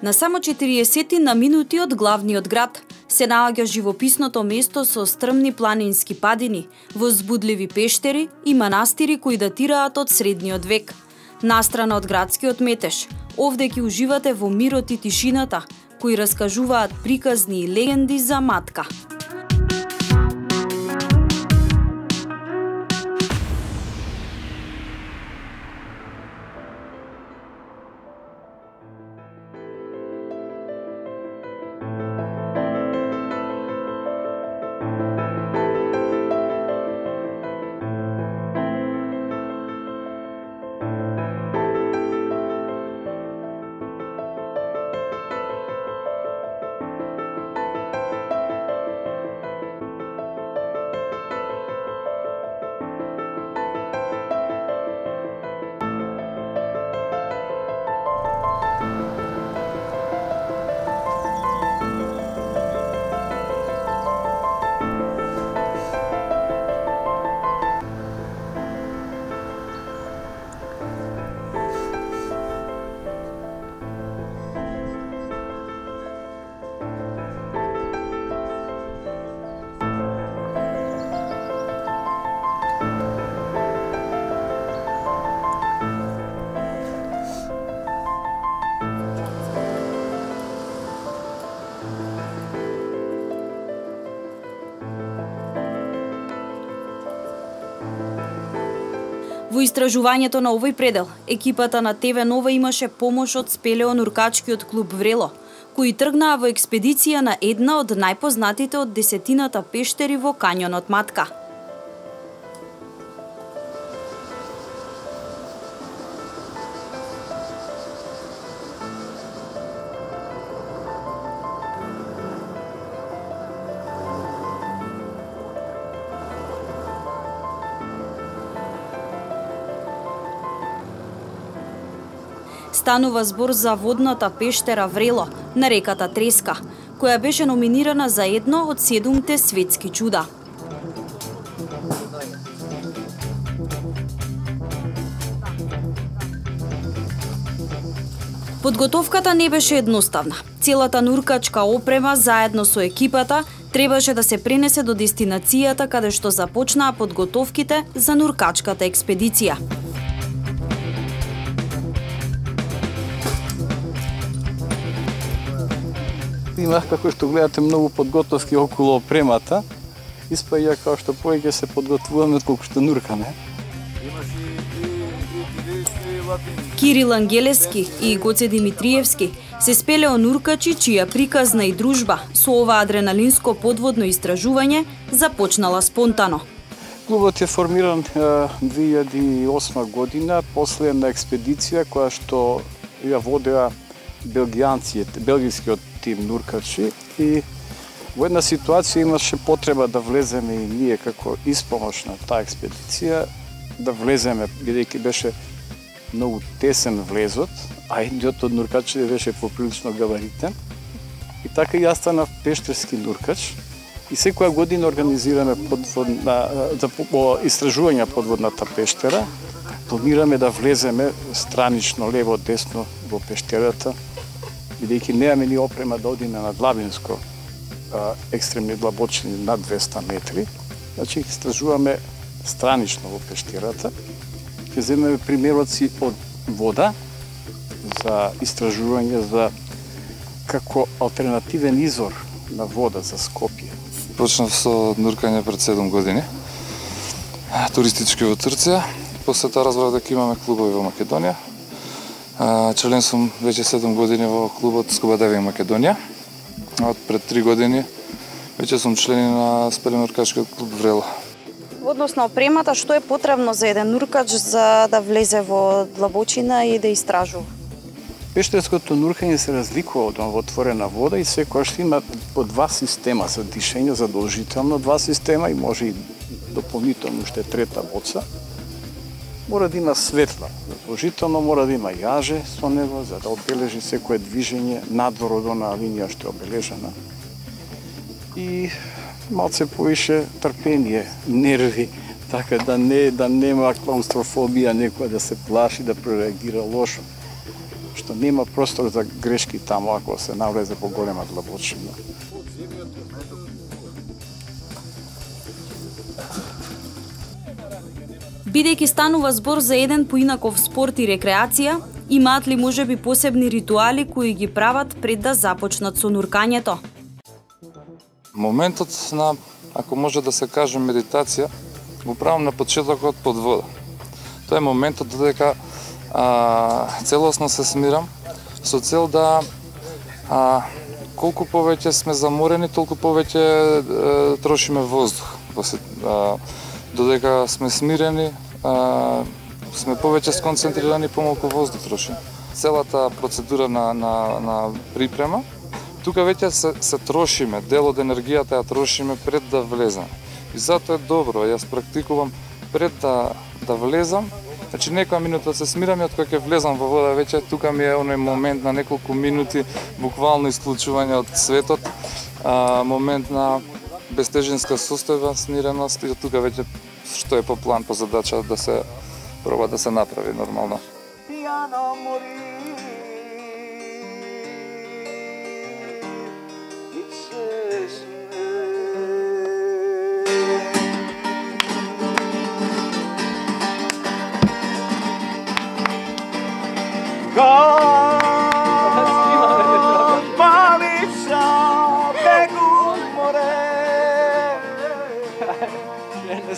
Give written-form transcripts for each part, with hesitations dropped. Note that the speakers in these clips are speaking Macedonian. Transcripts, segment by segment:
На само 40 на минути од главниот град се наоѓа живописното место со стрмни планински падини, возбудливи пештери и манастири кои датираат од средниот век. Настрана од градскиот метеж, овде ќе уживате во мирот и тишината, кои раскажуваат приказни и легенди за матка. Во истражувањето на овој предел, екипата на ТВ Нова имаше помош од спелеонуркачкиот клуб Врело, кои тргнаа во експедиција на една од најпознатите од 10-тината пештери во кањонот Матка. Станува збор за водната пештера Врело на реката Треска, која беше номинирана за едно од 7 светски чуда. Подготовката не беше едноставна. Целата нуркачка опрема заедно со екипата требаше да се пренесе до дестинацијата каде што започнаа подготовките за нуркачката експедиција. Имах, како што гледате, многу подготовки околу опремата. Испаѓа како што повеќе се подготвуваме отколку што нуркаме. Кирил Ангелески и Гоце Димитриевски се спелеонуркачи чија приказна и дружба со ова адреналинско подводно истражување започнала спонтано. Клубот е формиран 2008 година после една експедиција која што ја водеа белгискиот тим нуркачи и во една ситуација имаше потреба да влеземе и ние како испомош на таа експедиција, да влеземе, бидејќи беше многу тесен влезот, а едниот од нуркачите беше поприлично габаритен. И така јас станав пештерски нуркач и секоја година организираме истражување подводната пештера. Планираме да влеземе странично, лево, десно во пештерата, бидејќи немаме ни опрема да одиме на длабинско екстремни длабочини над 200 метри. Значи, истражуваме странично во пештерата. Ќе земеме примероци од вода за истражување за како алтернативен извор на вода за Скопје. Почнав со нуркање пред 7 години. Туристички во Турција. После тоа разбрав дека имаме клубови во Македонија. Член сум веќе 7 години во клубот Скуба Дайвинг Македонија. Од пред 3 години веќе сум член на спелеонуркачкиот клуб Врело. Односно опремата, што е потребно за еден нуркач за да влезе во длабочина и да истражува? Пештерското нуркање се разликува од во отворена вода и секојаш има по 2 система за дишење, задолжително 2 система и може и дополнително уште трета боца. Мора да има светла, задолжително мора да има јаже со него за да обележи секое движење надвор од онаа линија што е обележена. И малце повише трпение, нерви, така да нема клаустрофобија, некој да се плаши, да прореагира лошо. што нема простор за грешки таму ако се навлезе по голема длабочина. Бидејќи станува збор за еден поинаков спорт и рекреација, имаат ли можеби посебни ритуали кои ги прават пред да започнат со нуркањето? Моментот на, ако може да се каже, медитација, го правам на почетокот под вода. Тоа е моментот додека целосно се смирам, со цел да колку повеќе сме заморени, толку повеќе трошиме воздух. Додека сме смирени, сме повеќе сконцентрирани, помалку воздух трошиме. Целата процедура на припрема, тука веќе се трошиме, дел од енергијата ја трошиме пред да влезам. И затоа е добро, јас практикувам пред да влезам. Значи некоја минута се смирам и од кога ќе влезам во вода веќе тука ми е оној момент на неколку минути буквално исклучување од светот, момент на безтежинска состојба, смиреност и од тука веќе што е по план, по задача да се проба да се направи нормално.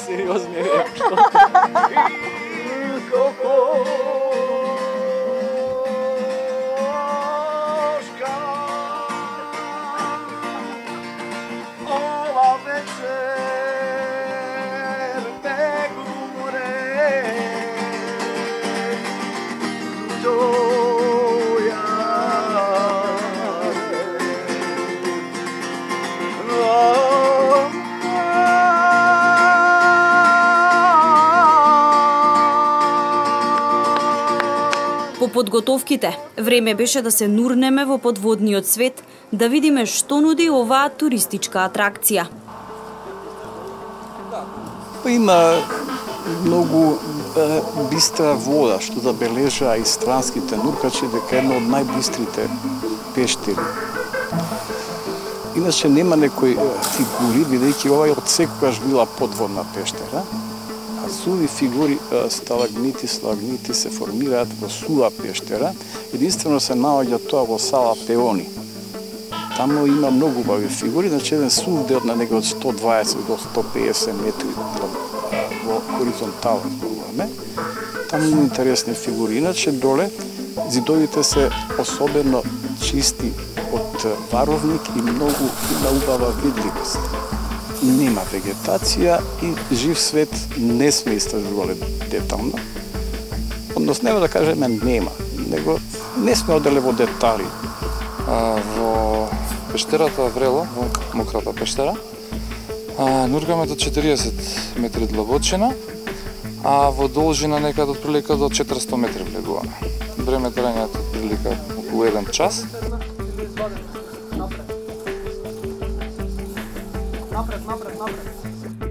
Сериозно е. По подготовките, време беше да се нурнеме во подводниот свет, да видиме што нуди оваа туристичка атракција. Има многу бистра вода, што забележаа и странските нуркачи дека е една од најбистрите пештери. Иначе нема некои фигури, бидејќи ова од секогаш била подводна пештера. А суви фигури, сталагмити, сталагмити се формираат во сува пештера. Единствено се наоѓа тоа во сала Пеони. Таму има многу убави фигури, значи еден сув дел на него од 120 до 150 метри во хоризонтално зборуваме. Таму има интересни фигури. Иначе доле зидовите се особено чисти од варовник и многу убава видливост. Нема вегетација и жив свет не сме истражувале детално. Односно, нема да кажеме нема, него не сме оделе во детали. Во пештерата Врело, во мократа пештера, нуркаме до 40 метри длабочина, а во должина некаде од прилика до 400 метри влегуваме. Време трајањето од прилика околу 1 час.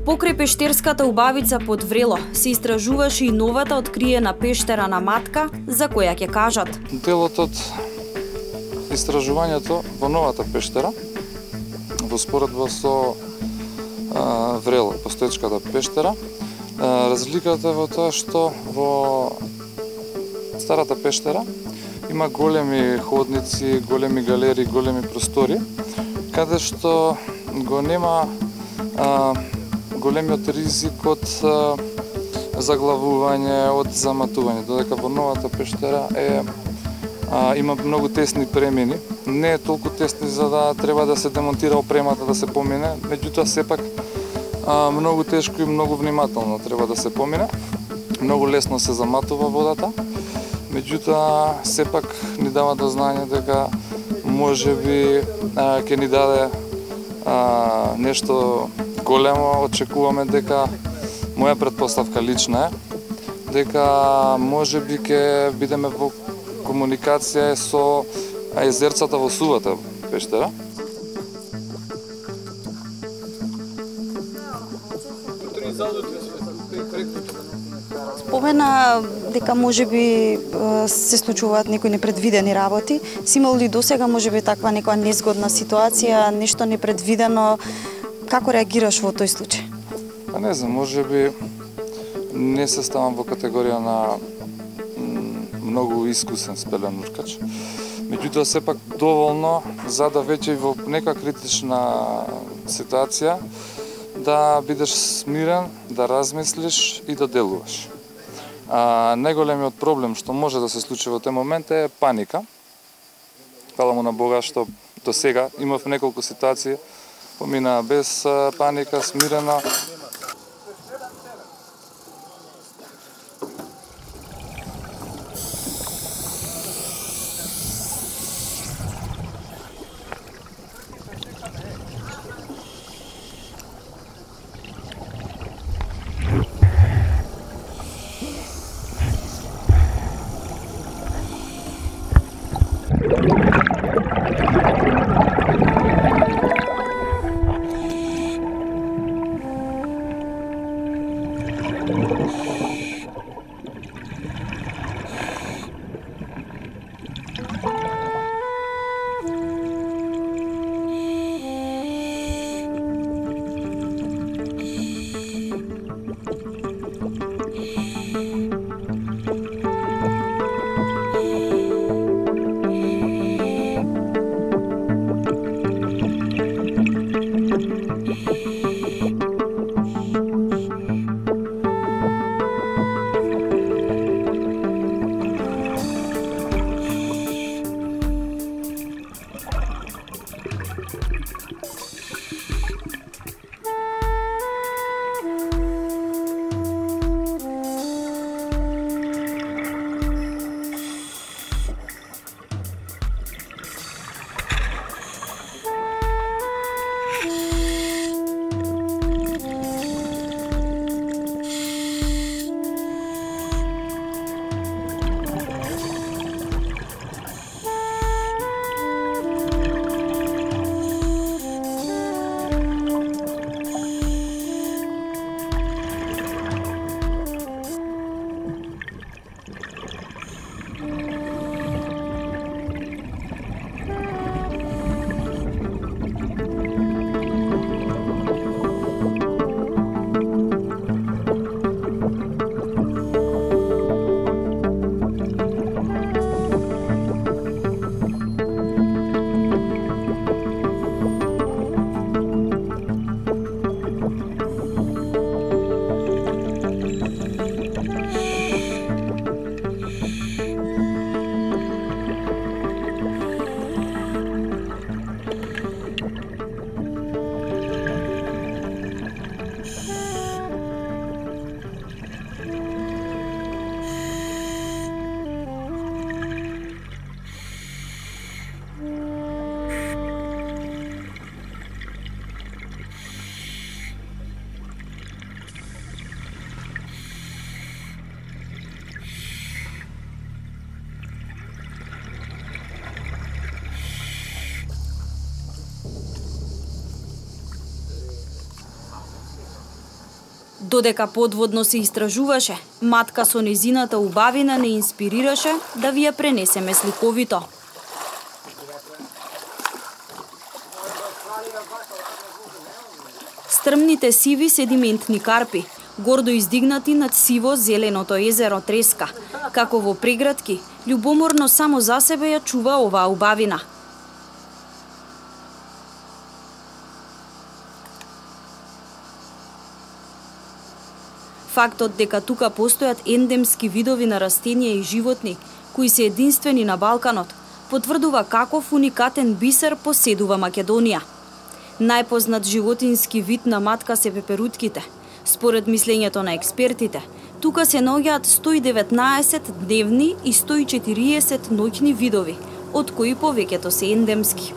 Покрај пештерската убавица под Врело се истражуваше и новата откриена пештера на Матка, за која ќе кажат. Делот од истражувањето во новата пештера, во споредба со Врело, постоечката пештера, разликата е во тоа што во старата пештера има големи ходници, големи галерии, големи простори, каде што го нема големиот ризик од заглавување, од заматување, додека во новата пештера има многу тесни премини. Не е толку тесни за да треба да се демонтира опремата да се помине, меѓутоа сепак многу тешко и многу внимателно треба да се помине. Многу лесно се заматува водата, меѓутоа сепак ни дава до знање дека можеби ќе ни даде нешто големо. Очекуваме дека, моја предпоставка лична е, дека можеби ќе бидеме во комуникација со езерцата во сувата пештера. Спомена дека можеби се случуваат некои непредвидени работи. Си имал ли досега можеби таква некоја незгодна ситуација, нешто непредвидено? Како реагираш во тој случај? Па не знам, можеби не се ставам во категорија на многу искусен спелен уркач. Меѓутоа сепак доволно за да веќе во нека критична ситуација да бидеш смирен, да размислиш и да делуваш. Најголемиот проблем што може да се случи во тој момент е паника. Фала му на Бога што до сега имав неколку ситуации, помина без паника, смирено. Додека подводно се истражуваше, матка со незината убавина не инспирираше да ви ја пренесеме сликовито. Стрмните сиви седиментни карпи, гордо издигнати над сиво-зеленото езеро Треска, како во прегратки, љубоморно само за себе ја чува оваа убавина. Фактот дека тука постојат ендемски видови на растенија и животни, кои се единствени на Балканот, потврдува каков уникатен бисер поседува Македонија. Најпознат животински вид на матка се пеперутките. Според мислењето на експертите, тука се наоѓаат 119 дневни и 140 ноќни видови, од кои повеќето се ендемски.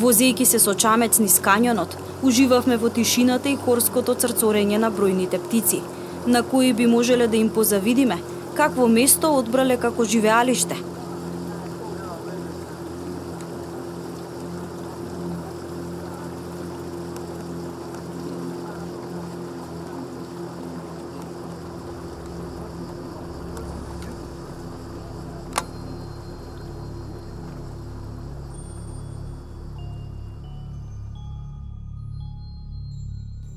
Возејќи се со чамец низ кањонот, уживавме во тишината и хорското црцорење на бројните птици, на кои би можеле да им позавидиме какво место одбрале како живеалиште.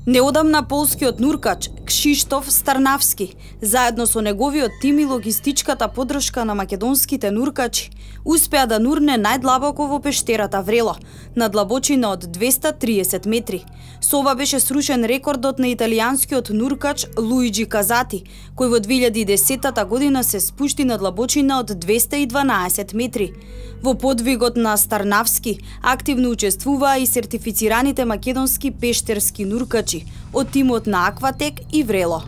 Неодамна полскиот нуркач Кшиштоф Старнавски, заедно со неговиот тим и логистичката поддршка на македонските нуркачи, успеа да нурне најдлабоко во пештерата Врело, на длабочина од 230 метри. Со ова беше срушен рекордот на италијанскиот нуркач Луиджи Казати, кој во 2010 година се спушти на длабочина од 212 метри. Во подвигот на Старнавски активно учествуваа и сертифицираните македонски пештерски нуркачи од тимот на Акватек и Врело.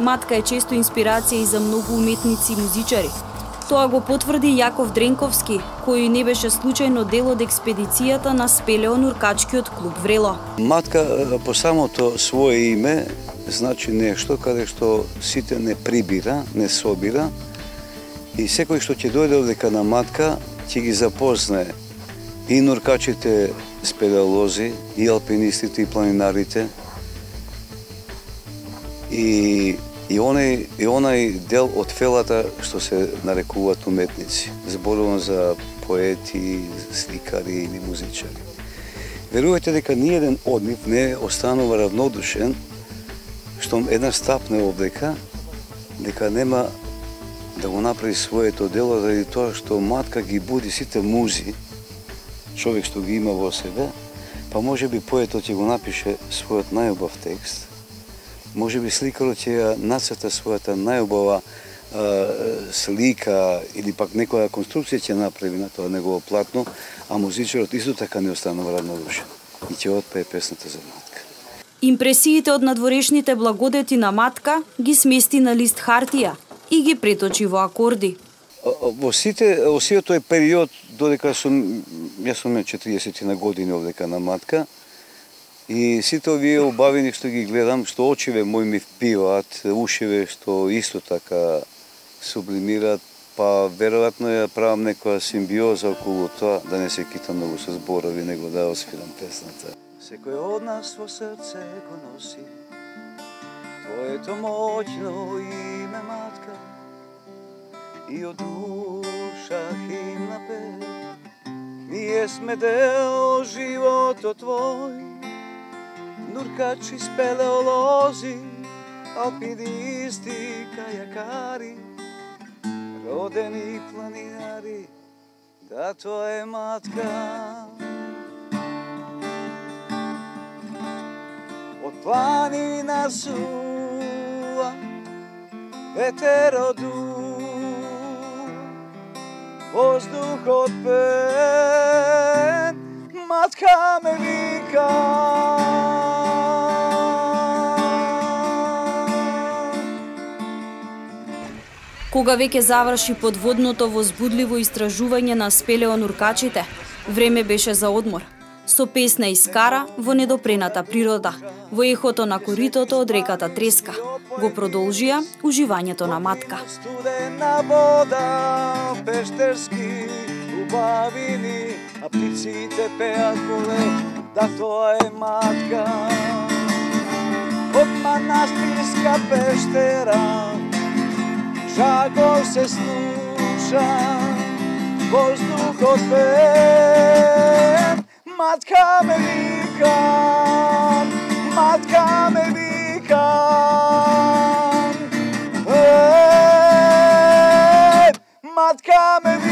Матка е често инспирација и за многу уметници и музичари. Тоа го потврди Јаков Дренковски, кој не беше случајно дел од експедицијата на спелеонуркачкиот клуб Врело. Матка по самото свое име значи нешто каде што сите не прибира, не собира и секој што ќе дојде овдека на матка ќе ги запознае и нуркачите спелеолози, и алпинистите, и планинарите, и онај дел од фелата што се нарекуваат уметници. Зборувам за поети, сликари или музичари. Верувајте дека ниеден од нив не останува равнодушен што една стапне овдека, дека нема да го направи своето дело заради тоа што матка ги буди сите музи, човек што ги има во себе, па може би поетот ќе го напише својот најубав текст, може би сликарот ќе ја нацрта својата најубава слика или пак некоја конструкција ќе направи на тоа негово платно, а музичарот исто така не останува равнодушен и ќе отпее песната за матка. Импресиите од надворешните благодети на матка ги смести на лист хартија и ги преточи во акорди. Во сиот тој период, додека јас сум 40 на години овдека на матка, и сите овие убавини што ги гледам, што очиве мои ми впиваат, ушиве што исто така сублимираат, па веројатно ја правам некоја симбиоза околу тоа, да не се китам многу со зборови, него да освирам песната. Секој од нас во срце го носи твоето моќно име, матка, и од душа химна пее. Ние сме дел животот твој, нуркачи, спелеолози, алпинисти, кајакари, родени планинари, да тоа е матка. Од планина сува, ветерот дуа, воздухот пее, матка ме вика. Кога веќе заврши подводното возбудливо истражување на спелеонуркачите, време беше за одмор. Со песна искара во недопрената природа, во ехото на коритото од реката Треска. Го продолжија уживањето на матка. Студена вода, пештерски убавини, а птиците пеат поле, да тоа е матка. Од манастирска пештера, жагол се слуша, воздухот пее. Матка ме вика, матка ме вика. Матка ме вика.